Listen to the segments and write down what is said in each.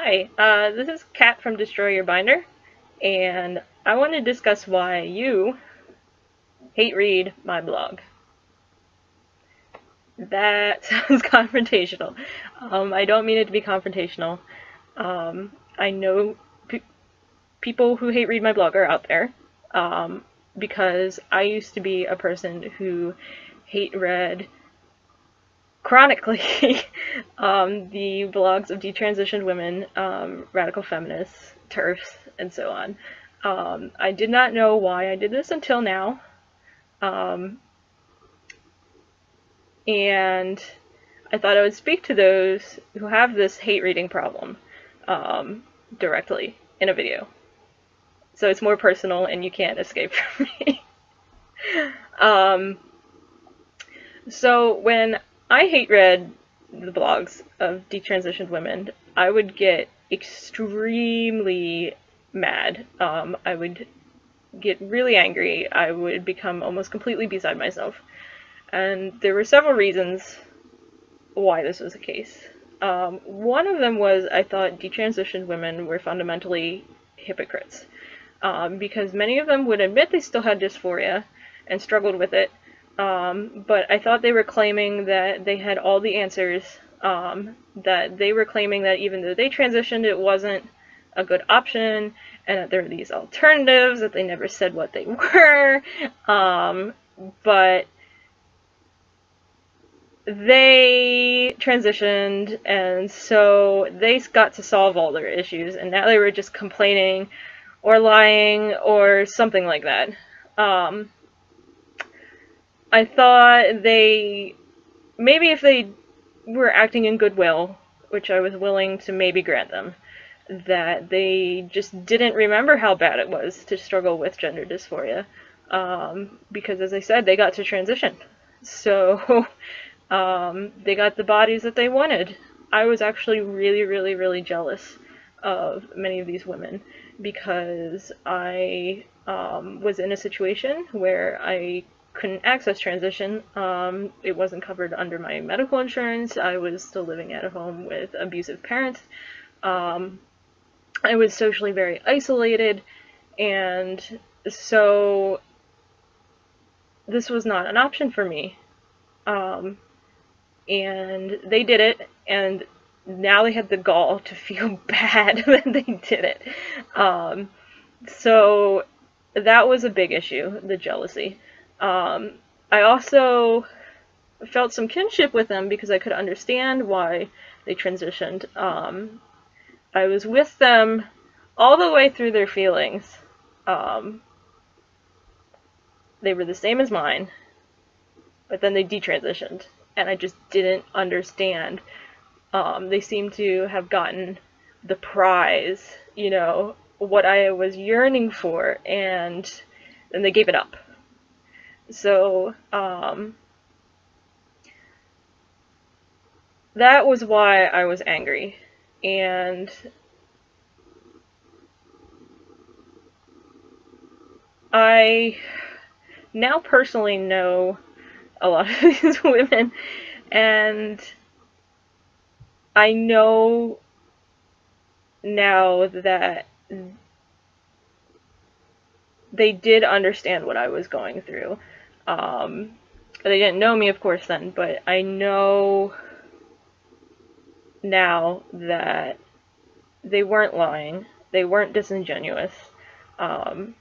Hi, this is Kat from Destroy Your Binder, and I want to discuss why you hate read my blog. That sounds confrontational. I don't mean it to be confrontational. I know people who hate read my blog are out there, because I used to be a person who hate read chronically the blogs of detransitioned women, radical feminists, TERFs, and so on. I did not know why I did this until now, and I thought I would speak to those who have this hate reading problem directly in a video. So it's more personal and you can't escape from me. So when I hate read the blogs of detransitioned women, I would get extremely mad. I would get really angry. I would become almost completely beside myself. And there were several reasons why this was the case. One of them was I thought detransitioned women were fundamentally hypocrites, because many of them would admit they still had dysphoria and struggled with it, but I thought they were claiming that they had all the answers, that they were claiming that even though they transitioned, it wasn't a good option, and that there were these alternatives, that they never said what they were, but they transitioned, and so they got to solve all their issues, and now they were just complaining or lying or something like that. I thought maybe if they were acting in goodwill, which I was willing to maybe grant them, that they just didn't remember how bad it was to struggle with gender dysphoria, because as I said, they got to transition. So they got the bodies that they wanted. I was actually really, really, really jealous of many of these women because I was in a situation where I couldn't access transition. It wasn't covered under my medical insurance. I was still living at a home with abusive parents. I was socially very isolated, and so this was not an option for me. And they did it, and now they had the gall to feel bad that they did it. So that was a big issue, the jealousy. I also felt some kinship with them because I could understand why they transitioned. I was with them all the way through their feelings. They were the same as mine, but then they detransitioned, and I just didn't understand. They seemed to have gotten the prize, you know, what I was yearning for, and then they gave it up. So, that was why I was angry, and I now personally know a lot of these women, and I know now that they did understand what I was going through. They didn't know me, of course, then, but I know now that they weren't lying, they weren't disingenuous, that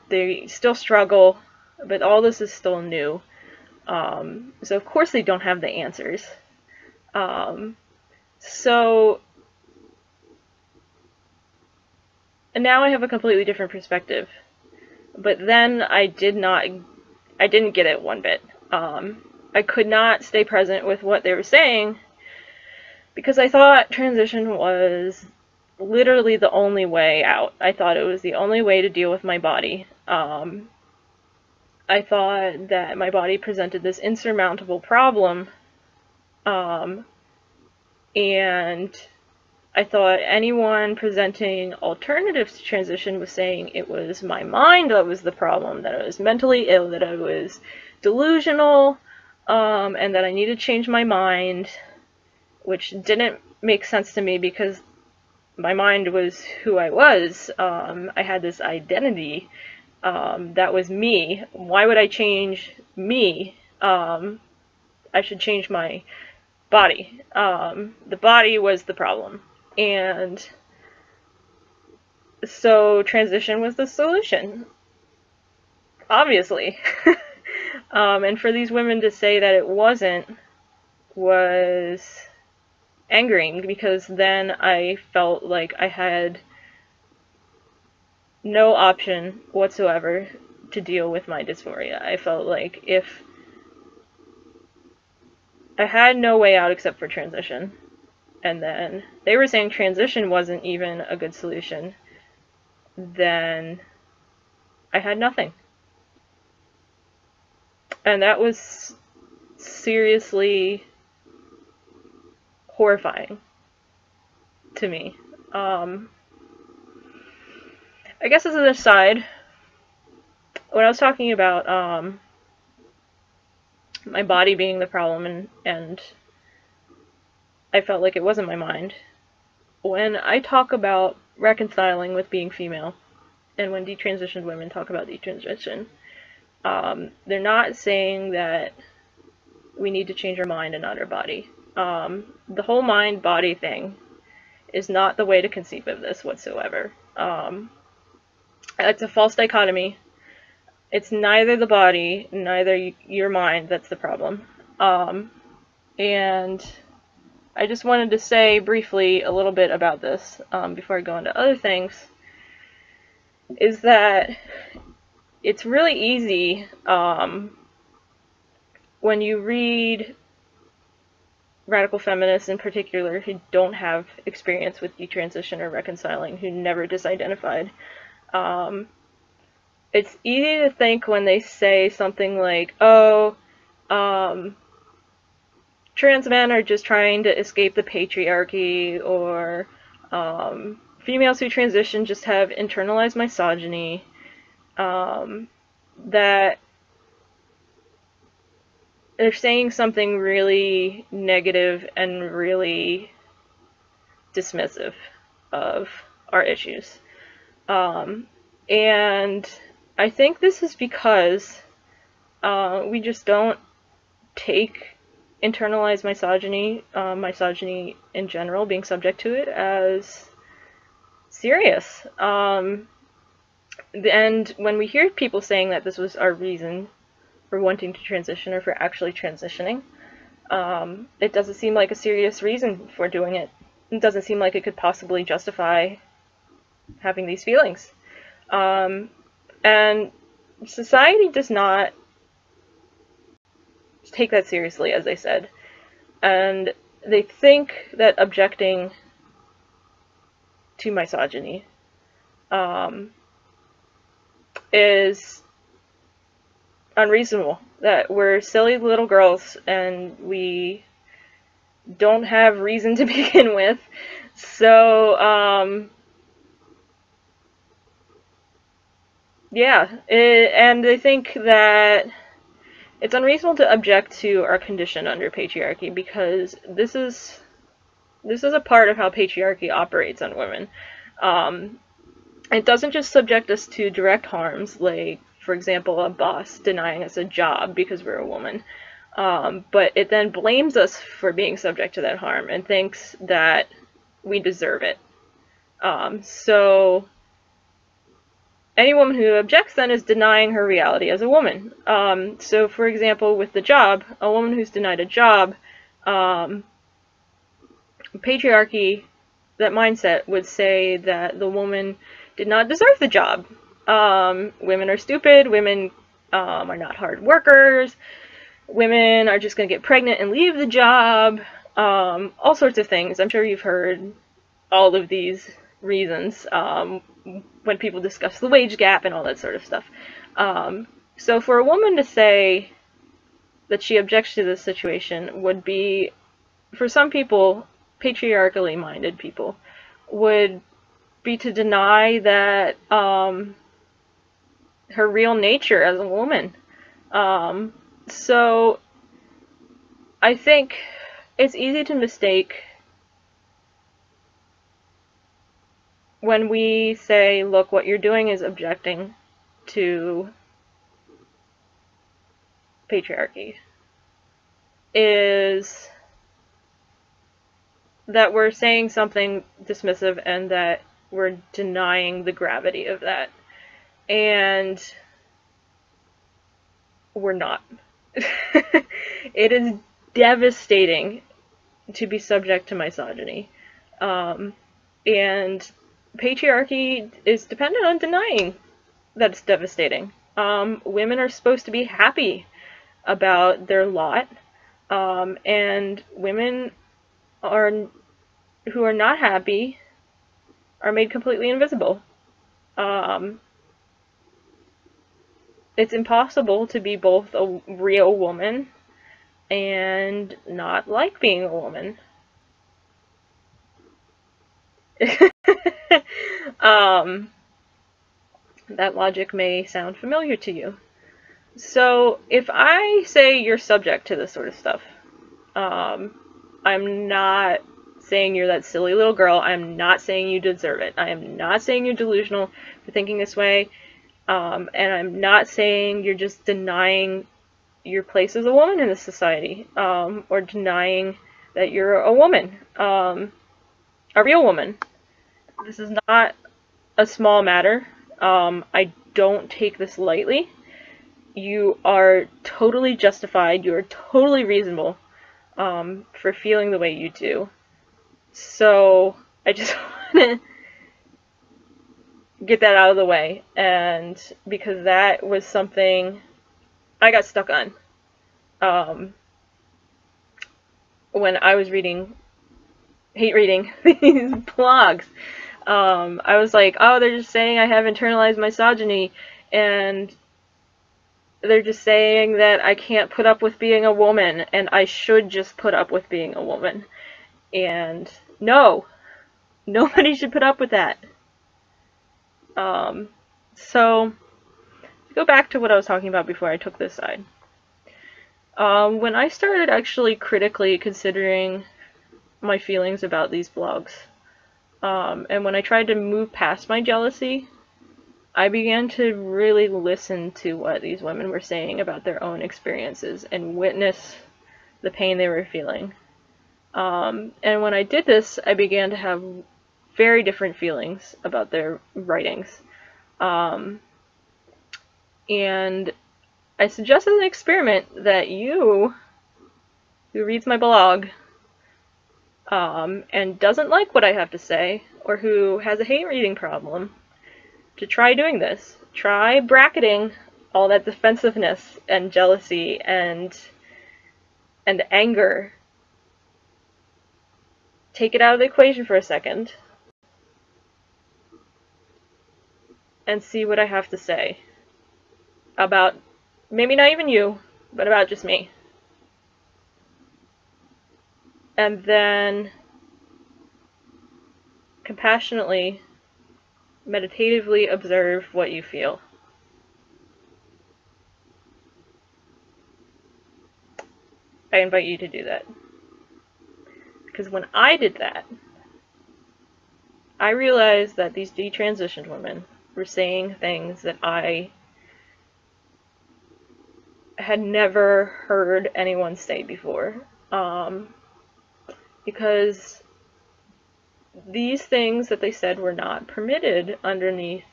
they still struggle, but all this is still new. So of course they don't have the answers. So and now I have a completely different perspective. But then I didn't get it one bit. I could not stay present with what they were saying because I thought transition was literally the only way out. I thought it was the only way to deal with my body. I thought that my body presented this insurmountable problem, and I thought anyone presenting alternatives to transition was saying it was my mind that was the problem, that I was mentally ill, that I was delusional, and that I needed to change my mind, which didn't make sense to me because my mind was who I was. I had this identity that was me. Why would I change me? I should change my body. The body was the problem. And so transition was the solution, obviously. And for these women to say that it wasn't was angering, because then I felt like I had no option whatsoever to deal with my dysphoria. I felt like if I had no way out except for transition, and then they were saying transition wasn't even a good solution, then I had nothing. And that was seriously horrifying to me. I guess as an aside, when I was talking about my body being the problem and I felt like it wasn't my mind, when I talk about reconciling with being female, and when detransitioned women talk about detransition, they're not saying that we need to change our mind and not our body. The whole mind-body thing is not the way to conceive of this whatsoever. It's a false dichotomy. It's neither the body, neither your mind that's the problem. And I just wanted to say briefly a little bit about this before I go into other things, is that it's really easy when you read radical feminists in particular who don't have experience with detransition or reconciling, who never disidentified. It's easy to think when they say something like, oh, trans men are just trying to escape the patriarchy, or females who transition just have internalized misogyny, that they're saying something really negative and really dismissive of our issues. And I think this is because we just don't take internalized misogyny, misogyny in general, being subject to it, as serious. And when we hear people saying that this was our reason for wanting to transition or for actually transitioning, it doesn't seem like a serious reason for doing it. It doesn't seem like it could possibly justify having these feelings. And society does not take that seriously, as I said. And they think that objecting to misogyny is unreasonable, that we're silly little girls and we don't have reason to begin with. So, and they think that it's unreasonable to object to our condition under patriarchy, because this is a part of how patriarchy operates on women. It doesn't just subject us to direct harms, like, for example, a boss denying us a job because we're a woman, but it then blames us for being subject to that harm and thinks that we deserve it. So any woman who objects then is denying her reality as a woman. So for example, with the job, a woman who's denied a job, patriarchy, that mindset would say that the woman did not deserve the job. Women are stupid, women are not hard workers, women are just going to get pregnant and leave the job, all sorts of things. I'm sure you've heard all of these reasons when people discuss the wage gap and all that sort of stuff. So for a woman to say that she objects to this situation would be, for some people, patriarchally minded people, would be to deny that her real nature as a woman. So I think it's easy to mistake when we say, look, what you're doing is objecting to patriarchy, is that we're saying something dismissive and that we're denying the gravity of that. And we're not. It is devastating to be subject to misogyny. And patriarchy is dependent on denying that it's devastating. Women are supposed to be happy about their lot, and women who are not happy are made completely invisible. It's impossible to be both a real woman and not like being a woman. That logic may sound familiar to you. So if I say you're subject to this sort of stuff, I'm not saying you're that silly little girl. I'm not saying you deserve it. I am not saying you're delusional for thinking this way. And I'm not saying you're just denying your place as a woman in this society, or denying that you're a woman, a real woman. This is not a small matter. I don't take this lightly. You are totally justified. You are totally reasonable for feeling the way you do. So I just want to get that out of the way, and because that was something I got stuck on when I was hate reading these blogs. I was like, oh, they're just saying I have internalized misogyny, and they're just saying that I can't put up with being a woman, and I should just put up with being a woman. And no, nobody should put up with that. So, to go back to what I was talking about before I took this side. When I started actually critically considering my feelings about these blogs, and when I tried to move past my jealousy, I began to really listen to what these women were saying about their own experiences and witness the pain they were feeling. And when I did this, I began to have very different feelings about their writings. And I suggested an experiment that you, who reads my blog, and doesn't like what I have to say, or who has a hate reading problem, to try doing this. Try bracketing all that defensiveness and jealousy and anger. Take it out of the equation for a second and see what I have to say about, maybe not even you, but about just me. And then compassionately, meditatively observe what you feel. I invite you to do that. Because when I did that, I realized that these detransitioned women were saying things that I had never heard anyone say before. Because these things that they said were not permitted underneath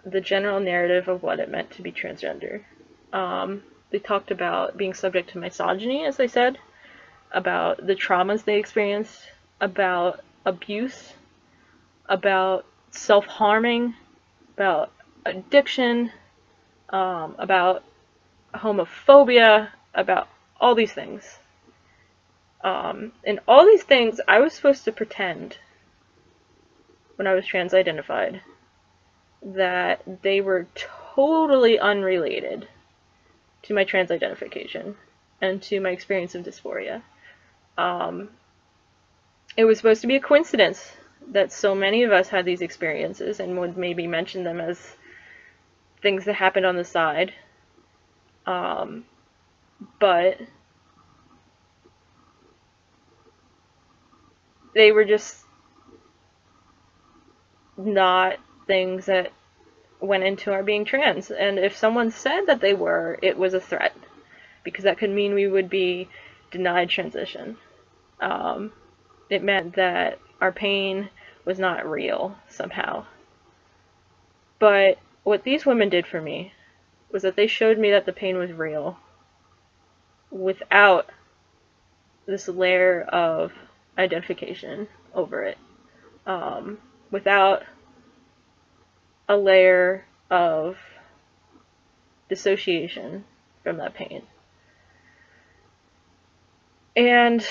the general narrative of what it meant to be transgender. They talked about being subject to misogyny, as I said, about the traumas they experienced, about abuse, about self-harming, about addiction, about homophobia, about all these things. And all these things I was supposed to pretend when I was trans-identified that they were totally unrelated to my trans identification and to my experience of dysphoria. It was supposed to be a coincidence that so many of us had these experiences and would maybe mention them as things that happened on the side. But they were just not things that went into our being trans. And if someone said that they were, it was a threat, because that could mean we would be denied transition. It meant that our pain was not real somehow. But what these women did for me was that they showed me that the pain was real without this layer of identification over it, without a layer of dissociation from that pain. And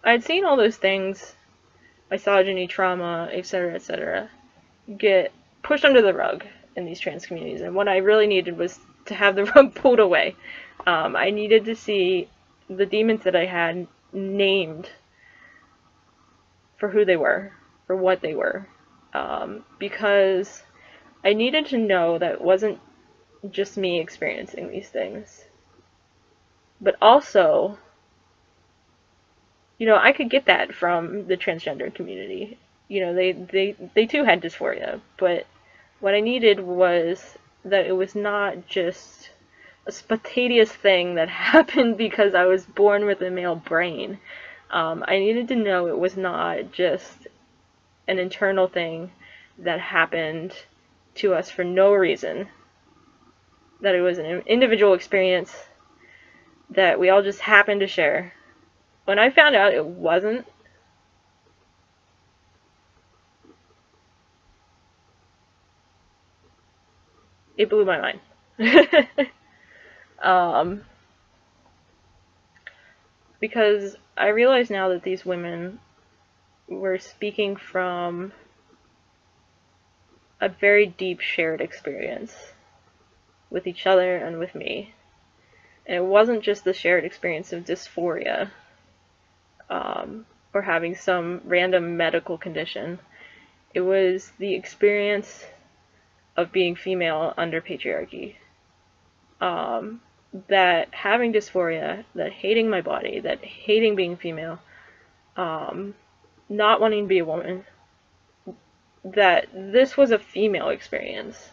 I'd seen all those things, misogyny, trauma, etc., get pushed under the rug in these trans communities, and what I really needed was to have the rug pulled away. I needed to see the demons that I had named for who they were, for what they were, because I needed to know that it wasn't just me experiencing these things, but also, you know, I could get that from the transgender community. You know, they too had dysphoria, but what I needed was that it was not just a spontaneous thing that happened because I was born with a male brain. I needed to know it was not just an internal thing that happened to us for no reason, that it was an individual experience that we all just happened to share. When I found out it wasn't, it blew my mind. Because I realize now that these women were speaking from a very deep shared experience with each other and with me. And it wasn't just the shared experience of dysphoria, or having some random medical condition. It was the experience of being female under patriarchy. That having dysphoria, that hating my body, that hating being female, not wanting to be a woman, that this was a female experience.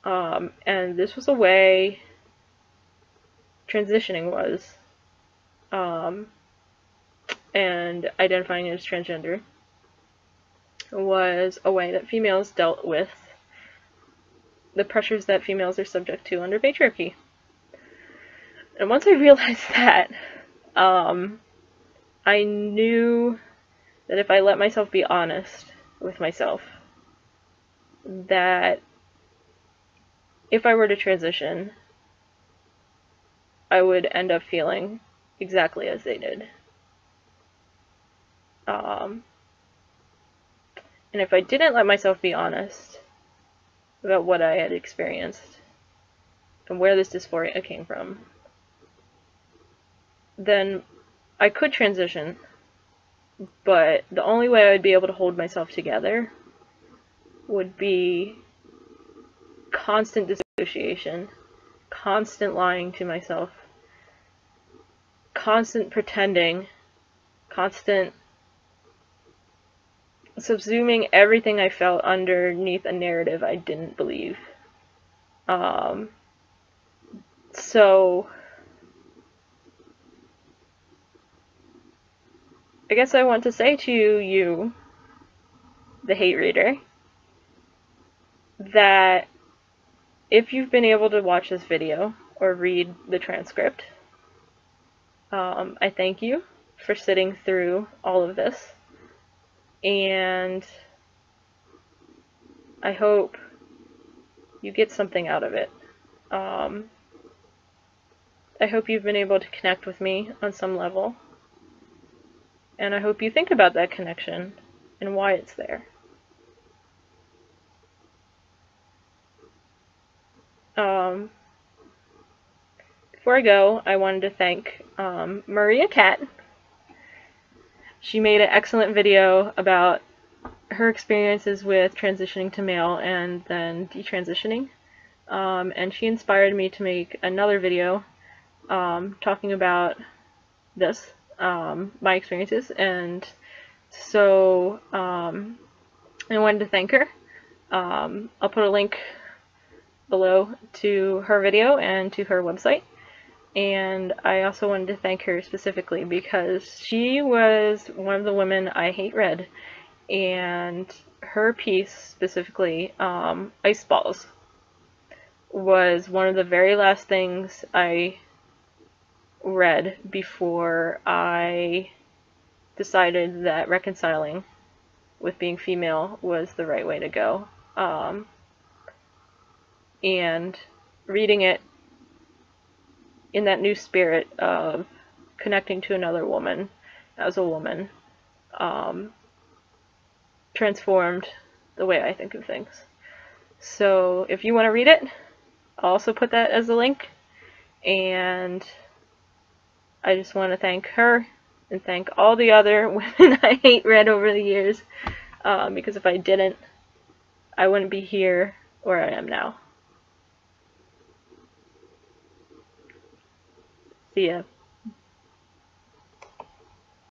And this was a way transitioning was, and identifying as transgender was a way that females dealt with the pressures that females are subject to under patriarchy. And once I realized that, I knew that if I let myself be honest with myself, that if I were to transition, I would end up feeling exactly as they did. And if I didn't let myself be honest about what I had experienced and where this dysphoria came from, then I could transition, but the only way I would be able to hold myself together would be constant dissociation, constant lying to myself, constant pretending, constant subsuming everything I felt underneath a narrative I didn't believe. So I guess I want to say to you, the hate reader, that if you've been able to watch this video or read the transcript, I thank you for sitting through all of this, and I hope you get something out of it. I hope you've been able to connect with me on some level, and I hope you think about that connection and why it's there. Before I go, I wanted to thank Maria Cat. She made an excellent video about her experiences with transitioning to male and then detransitioning, and she inspired me to make another video talking about this, my experiences, and So I wanted to thank her. I'll put a link below to her video and to her website. And I also wanted to thank her specifically because she was one of the women I hate read. And her piece specifically, Ice Balls, was one of the very last things I read before I decided that reconciling with being female was the right way to go. And reading it in that new spirit of connecting to another woman as a woman transformed the way I think of things. So if you want to read it, I'll also put that as a link. And I just want to thank her and thank all the other women I hate read over the years, because if I didn't, I wouldn't be here where I am now. See ya.